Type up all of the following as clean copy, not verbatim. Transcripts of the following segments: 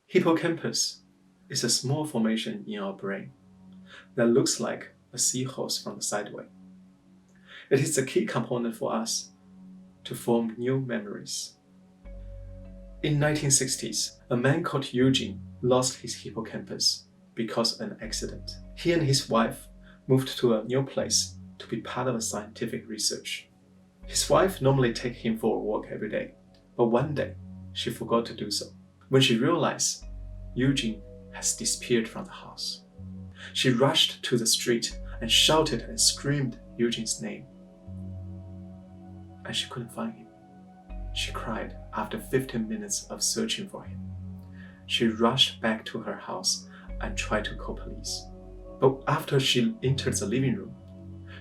Hippocampus is a small formation in our brain that looks like a seahorse from the sideway. It is a key component for us to form new memories. In 1960s, a man called Eugene lost his hippocampus because of an accident. He and his wife moved to a new place to be part of a scientific research. His wife normally takes him for a walk every day, but one day she forgot to do so. When she realized Eugene has disappeared from the house, she rushed to the street and shouted and screamed Eugene's name. And she couldn't find him. She cried after 15 minutes of searching for him. She rushed back to her house and tried to call police. But after she entered the living room,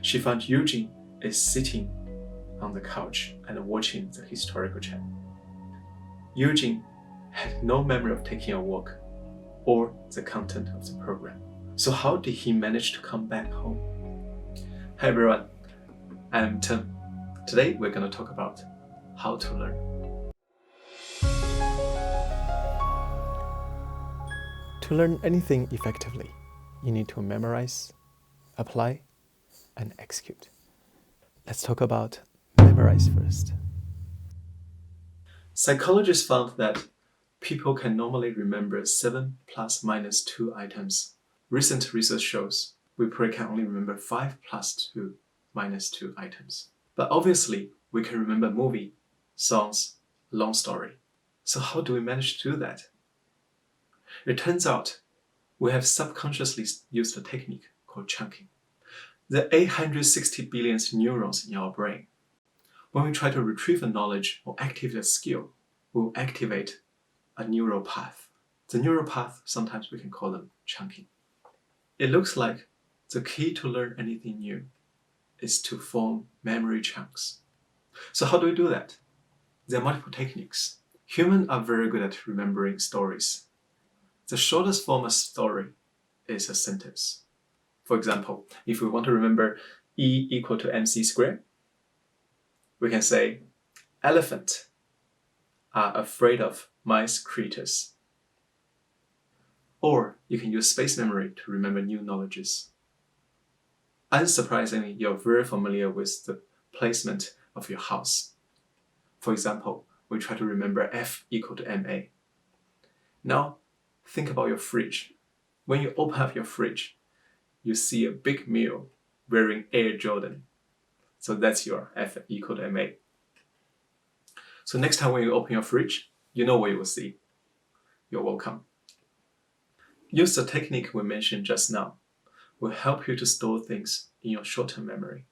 she found Eugene is sitting on the couch and watching the historical channel. Eugene had no memory of taking a walk or the content of the program. So how did he manage to come back home? Hi everyone, I'm Tim. Today we're going to talk about how to learn. To learn anything effectively, you need to memorize, apply, and execute. Let's talk about memorize first. Psychologists found that people can normally remember 7 plus minus 2 items. Recent research shows we probably can only remember 5 plus 2 minus 2 items. But obviously, we can remember movie, songs, long story. So how do we manage to do that? It turns out we have subconsciously used a technique called chunking. There are 860 billion neurons in our brain. When we try to retrieve a knowledge or activate a skill, we will activate a neural path. The neural path, sometimes we can call them chunking. It looks like the key to learn anything new is to form memory chunks. So how do we do that? There are multiple techniques. Humans are very good at remembering stories. The shortest form of story is a sentence. For example, if we want to remember E equal to mc squared, we can say, elephants are afraid of mice creatures. Or you can use space memory to remember new knowledges. Unsurprisingly, you're very familiar with the placement of your house. For example, we try to remember F equal to MA. Now, think about your fridge. When you open up your fridge, you see a big meal wearing Air Jordan. So that's your F equal to MA. So next time when you open your fridge, you know what you will see. You're welcome. Use the technique we mentioned just now. Will help you to store things in your short-term memory.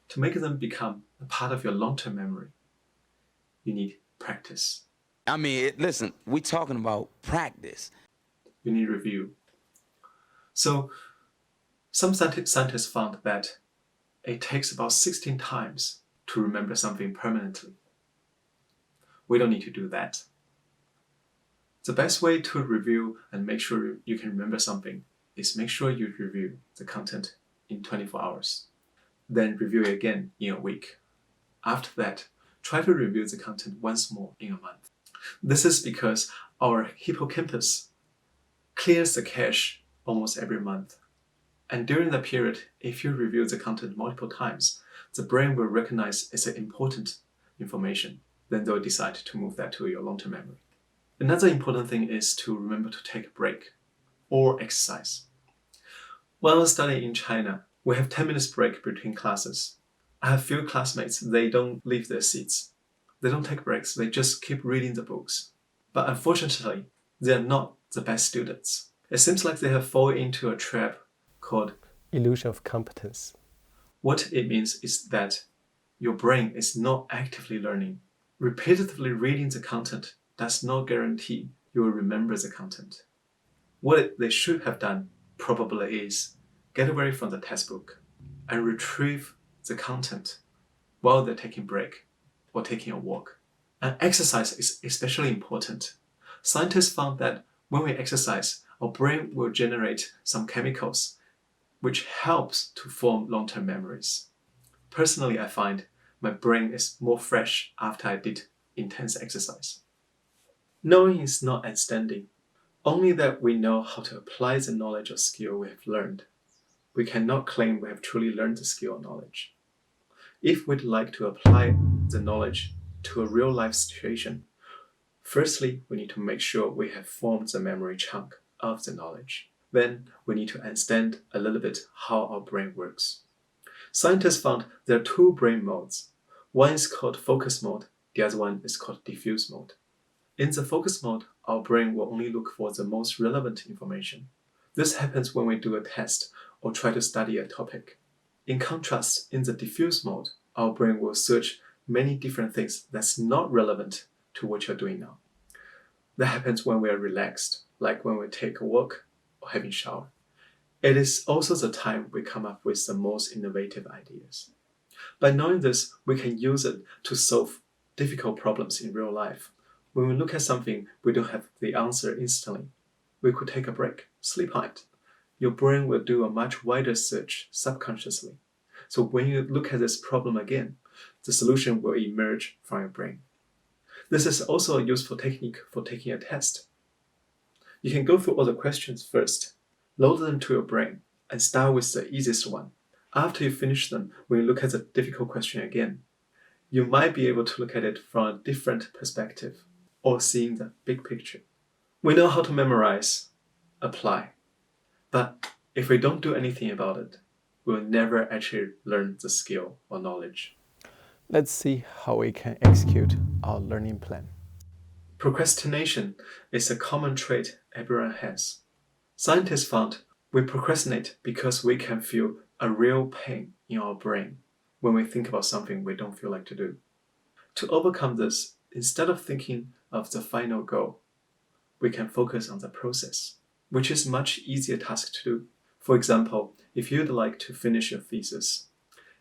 To make them become a part of your long-term memory, you need practice. Listen, we talking about practice. You need review. So some scientists found that it takes about 16 times to remember something permanently. We don't need to do that. The best way to review and make sure you can remember something is make sure you review the content in 24 hours. Then review it again in a week. After that, try to review the content once more in a month. This is because our hippocampus clears the cache almost every month. And during that period, if you review the content multiple times, the brain will recognize it's important information. Then they'll decide to move that to your long-term memory. Another important thing is to remember to take a break or exercise. When I was studying in China, we have 10 minutes break between classes. I have few classmates, they don't leave their seats. They don't take breaks, they just keep reading the books. But unfortunately, they are not the best students. It seems like they have fallen into a trap called illusion of competence. What it means is that your brain is not actively learning. Repetitively reading the content does not guarantee you will remember the content. What they should have done probably is get away from the textbook and retrieve the content while they're taking a break or taking a walk. And exercise is especially important. Scientists found that when we exercise, our brain will generate some chemicals which helps to form long-term memories. Personally, I find my brain is more fresh after I did intense exercise. Knowing is not understanding. Only that we know how to apply the knowledge or skill we have learned. We cannot claim we have truly learned the skill or knowledge. If we'd like to apply the knowledge to a real-life situation, firstly, we need to make sure we have formed the memory chunk of the knowledge. Then we need to understand a little bit how our brain works. Scientists found there are two brain modes. One is called focus mode, the other one is called diffuse mode. In the focus mode, our brain will only look for the most relevant information. This happens when we do a test or try to study a topic. In contrast, in the diffuse mode, our brain will search many different things that's not relevant to what you're doing now. That happens when we are relaxed, like when we take a walk or having a shower. It is also the time we come up with the most innovative ideas. By knowing this, we can use it to solve difficult problems in real life. When we look at something, we don't have the answer instantly. We could take a break, sleep on it. Your brain will do a much wider search subconsciously. So when you look at this problem again, the solution will emerge from your brain. This is also a useful technique for taking a test. You can go through all the questions first, load them to your brain, and start with the easiest one. After you finish them, when you look at the difficult question again, you might be able to look at it from a different perspective or seeing the big picture. We know how to memorize, apply, but if we don't do anything about it, we'll never actually learn the skill or knowledge. Let's see how we can execute our learning plan. Procrastination is a common trait everyone has. Scientists found we procrastinate because we can feel a real pain in our brain when we think about something we don't feel like to do. To overcome this, instead of thinking of the final goal, we can focus on the process, which is a much easier task to do. For example, if you'd like to finish your thesis,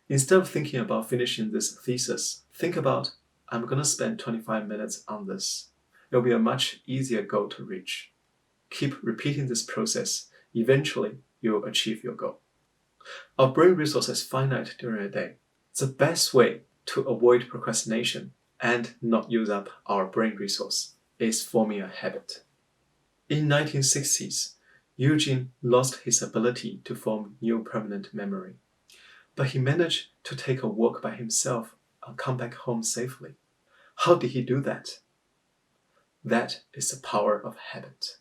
instead of thinking about finishing this thesis, think about, I'm going to spend 25 minutes on this. It'll be a much easier goal to reach. Keep repeating this process. Eventually, you'll achieve your goal. Our brain resource is finite during a day. The best way to avoid procrastination and not use up our brain resource is forming a habit. In 1960s, Eugene lost his ability to form new permanent memory, but he managed to take a walk by himself and come back home safely. How did he do that? That is the power of habit.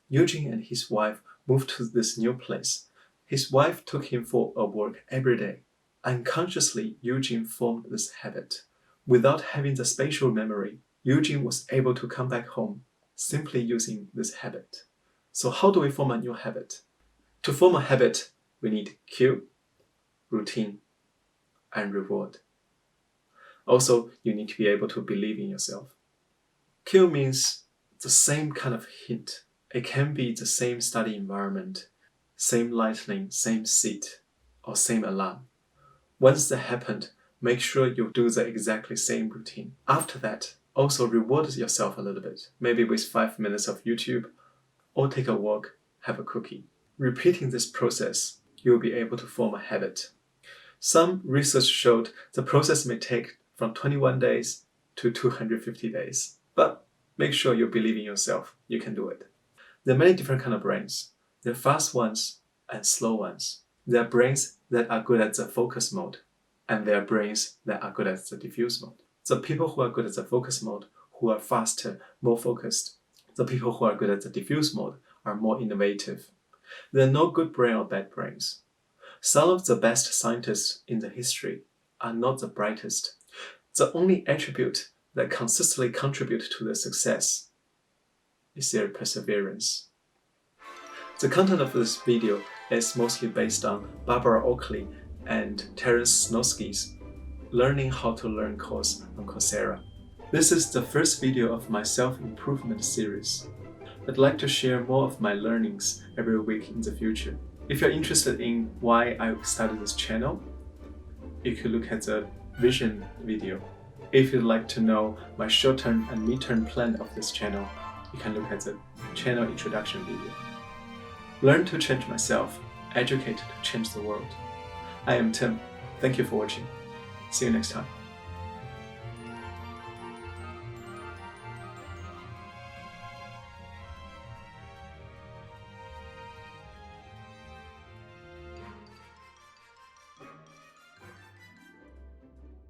Eugene and his wife moved to this new place. His wife took him for a walk every day. Unconsciously, Eugene formed this habit. Without having the spatial memory, Eugene was able to come back home simply using this habit. So how do we form a new habit? To form a habit, we need cue, routine, and reward. Also, you need to be able to believe in yourself. Cue means the same kind of hint. It can be the same study environment, same lighting, same seat, or same alarm. Once that happened, make sure you do the exactly same routine. After that, also reward yourself a little bit, maybe with 5 minutes of YouTube, or take a walk, have a cookie. Repeating this process, you'll be able to form a habit. Some research showed the process may take from 21 days to 250 days. But make sure you believe in yourself, you can do it. There are many different kinds of brains. There are fast ones and slow ones. There are brains that are good at the focus mode, and there are brains that are good at the diffuse mode. The people who are good at the focus mode, who are faster, more focused. The people who are good at the diffuse mode are more innovative. There are no good brain or bad brains. Some of the best scientists in the history are not the brightest. The only attribute that consistently contribute to their success is their perseverance. The content of this video is mostly based on Barbara Oakley and Terence Snosky's Learning How to Learn course on Coursera. This is the first video of my self-improvement series. I'd like to share more of my learnings every week in the future. If you're interested in why I started this channel, you could look at the vision video. If you'd like to know my short-term and mid-term plan of this channel, you can look at the channel introduction video. Learn to change myself, educate to change the world. I am Tim. Thank you for watching. See you next time.